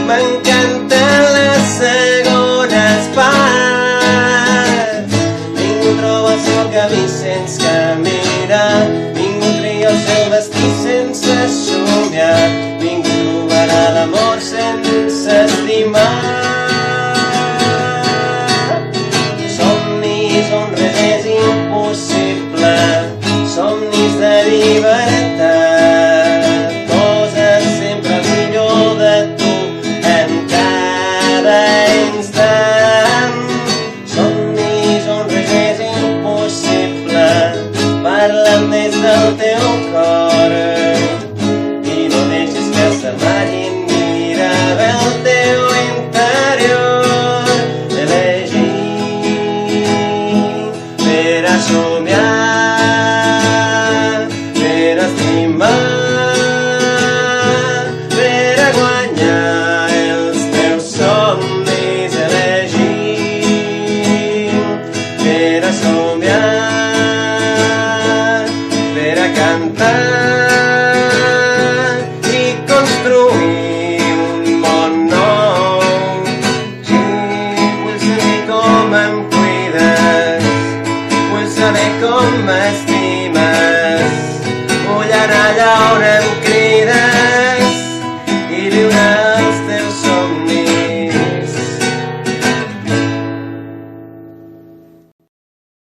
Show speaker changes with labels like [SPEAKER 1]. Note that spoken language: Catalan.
[SPEAKER 1] m'encanten les segones parts. Ningú troba el seu camí sense caminar, ningú tria el seu destí sense somiar, ningú trobarà l'amor sense estimar. Somnis on res és impossible, somnis de llibertat, poses sempre el millor de tu en cada instant. Somnis on res és impossible, parlen des del teu cor i no deixis que s'amaguin, mira bé el teu interior. Elegir per a somiar, per a estimar, per a guanyar els teus somnis. Elegir per a somiar, per a cantar i construir un món nou. Sí, vull saber com em cuides, vull saber com m'estimes, vull anar allà on em